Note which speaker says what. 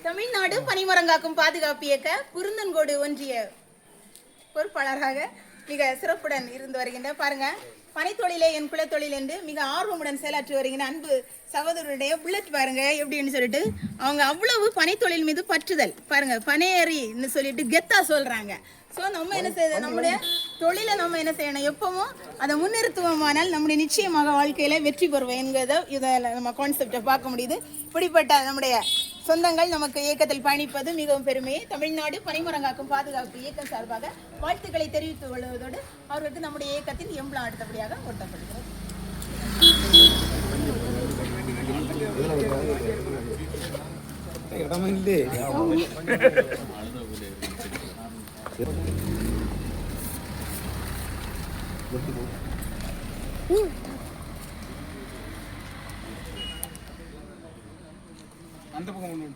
Speaker 1: தமிழ்நாடு பனிமரங்காக்கும் பாதுகாப்பு இயக்க குருந்தன்கோடு ஒன்றிய பொறுப்பாளராக மிக சிறப்புடன் இருந்து வருகின்ற பாருங்க, பனைத்தொழிலே என் குலத்தொழில் என்று மிக ஆர்வமுடன் செயலாற்றி வருகின்ற அன்பு சகோதரருடைய புல்லட் பாருங்க எப்படின்னு சொல்லிட்டு அவங்க அவ்வளவு பனைத்தொழில் மீது பற்றுதல் பாருங்க, பனையேறின்னு சொல்லிட்டு கெத்தா சொல்றாங்க. ஸோ நம்ம என்ன செய்யணும், நம்முடைய தொழிலை நம்ம என்ன செய்யணும், எப்பவும் அதை முன்னிறுத்துவோமானால் நம்முடைய நிச்சயமாக வாழ்க்கையில வெற்றி பெறுவோம் என்கிறத இதை நம்ம கான்செப்டை பார்க்க முடியுது. இப்படிப்பட்ட நம்முடைய சொந்தங்கள் நமக்கு இயக்கத்தில் பயணிப்பது மிகவும் பெருமையை தமிழ்நாடு பனைமரங்காக்கும் பாதுகாப்பு இயக்கம் சார்பாக வாழ்த்துக்களை தெரிவித்துக் கொள்வதோடு அவர்களுக்கு நம்முடைய இயக்கத்தின் எம்பளம் அடுத்தபடியாக ஒட்டப்படுகிறது.
Speaker 2: அந்த பக்கம் ஒன்று